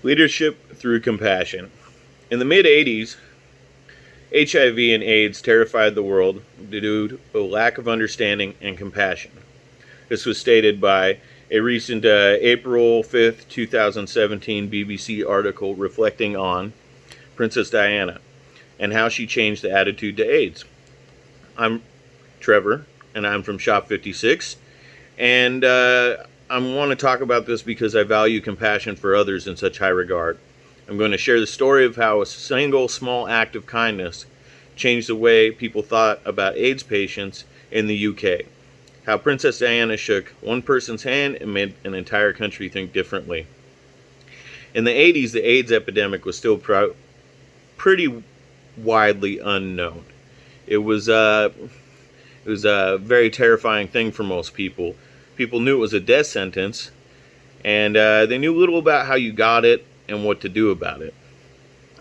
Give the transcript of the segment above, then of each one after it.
Leadership through compassion. In the mid 80s, HIV and AIDS terrified the world due to a lack of understanding and compassion. This was stated by a recent April 5th, 2017 BBC article reflecting on Princess Diana and how she changed the attitude to AIDS. I'm Trevor, and I'm from Shop 56, and I want to talk about this because I value compassion for others in such high regard. I'm going to share the story of how a single small act of kindness changed the way people thought about AIDS patients in the UK. How Princess Diana shook one person's hand and made an entire country think differently. In the 80s, the AIDS epidemic was still pretty widely unknown. It was a very terrifying thing for most people. People knew it was a death sentence, and they knew little about how you got it and what to do about it.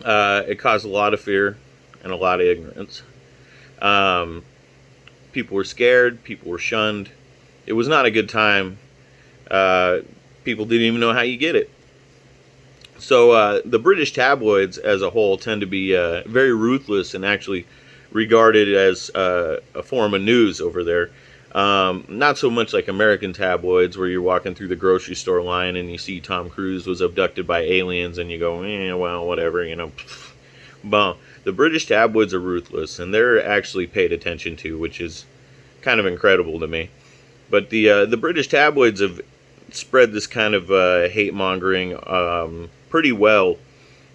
It caused a lot of fear and a lot of ignorance. People were scared. People were shunned. It was not a good time. People didn't even know how you get it. So the British tabloids as a whole tend to be very ruthless and actually regarded as a form of news over there. Not so much like American tabloids where you're walking through the grocery store line and you see Tom Cruise was abducted by aliens and you go, well, whatever, But the British tabloids are ruthless, and they're actually paid attention to, which is kind of incredible to me. But the British tabloids have spread this kind of hate mongering pretty well,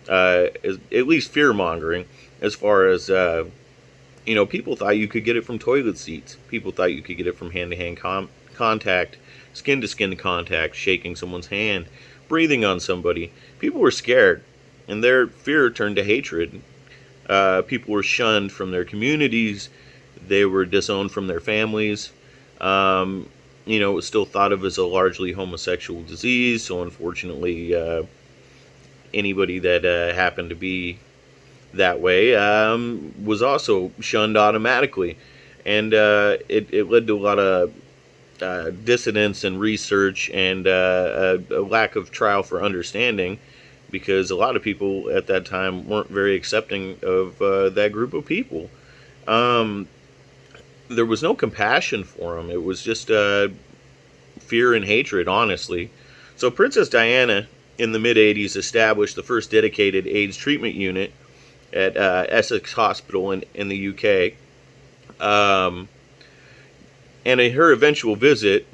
at least fear mongering, as far as people thought you could get it from toilet seats. People thought you could get it from hand-to-hand contact, skin-to-skin contact, shaking someone's hand, breathing on somebody. People were scared, and their fear turned to hatred. People were shunned from their communities. They were disowned from their families. It was still thought of as a largely homosexual disease, so unfortunately, anybody that happened to be that way was also shunned automatically. And it led to a lot of dissonance and research and a lack of trial for understanding, because a lot of people at that time weren't very accepting of that group of people. There was no compassion for them. It was just fear and hatred, honestly. So Princess Diana, in the mid-'80s, established the first dedicated AIDS treatment unit at Essex Hospital in the UK. And her eventual visit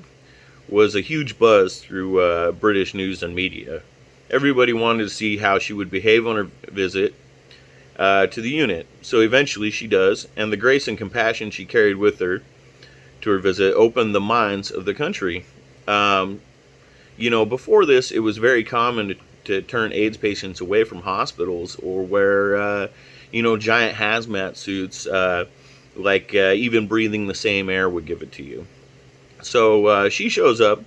was a huge buzz through British news and media. Everybody wanted to see how she would behave on her visit to the unit. So eventually she does, and the grace and compassion she carried with her to her visit opened the minds of the country. Before this, it was very common to turn AIDS patients away from hospitals or wear, giant hazmat suits, even breathing the same air would give it to you. So she shows up,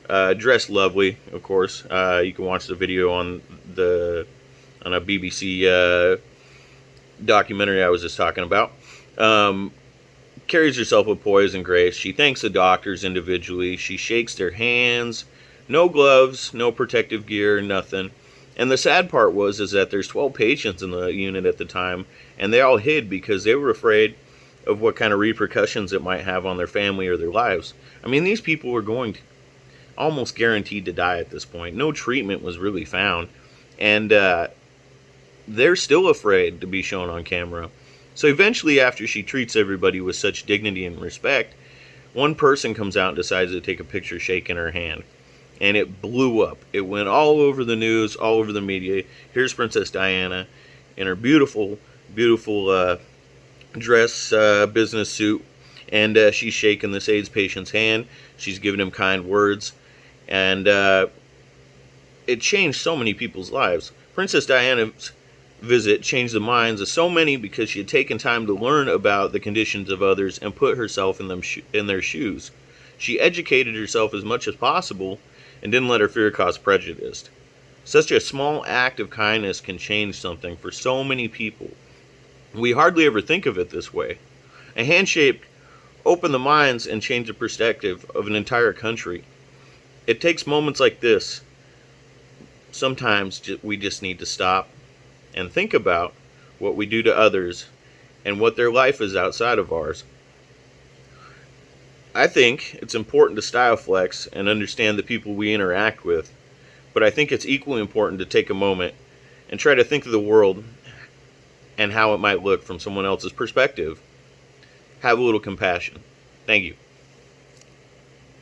dressed lovely, of course. You can watch the video on a BBC documentary I was just talking about. Carries herself with poise and grace. She thanks the doctors individually. She shakes their hands. No gloves, no protective gear, nothing. And the sad part is that there's 12 patients in the unit at the time, and they all hid because they were afraid of what kind of repercussions it might have on their family or their lives. I mean, these people were almost guaranteed to die at this point. No treatment was really found, and they're still afraid to be shown on camera. So eventually, after she treats everybody with such dignity and respect, one person comes out and decides to take a picture shaking her hand. And it blew up. It went all over the news, all over the media. Here's Princess Diana in her beautiful, beautiful dress business suit. And she's shaking this AIDS patient's hand. She's giving him kind words. And it changed so many people's lives. Princess Diana's visit changed the minds of so many because she had taken time to learn about the conditions of others and put herself in their shoes. She educated herself as much as possible and didn't let her fear cause prejudice. Such a small act of kindness can change something for so many people. We hardly ever think of it this way. A handshake opened the minds and changed the perspective of an entire country. It takes moments like this sometimes we just need to stop and think about what we do to others and what their life is outside of ours. I think it's important to style flex and understand the people we interact with, but I think it's equally important to take a moment and try to think of the world and how it might look from someone else's perspective. Have a little compassion. Thank you.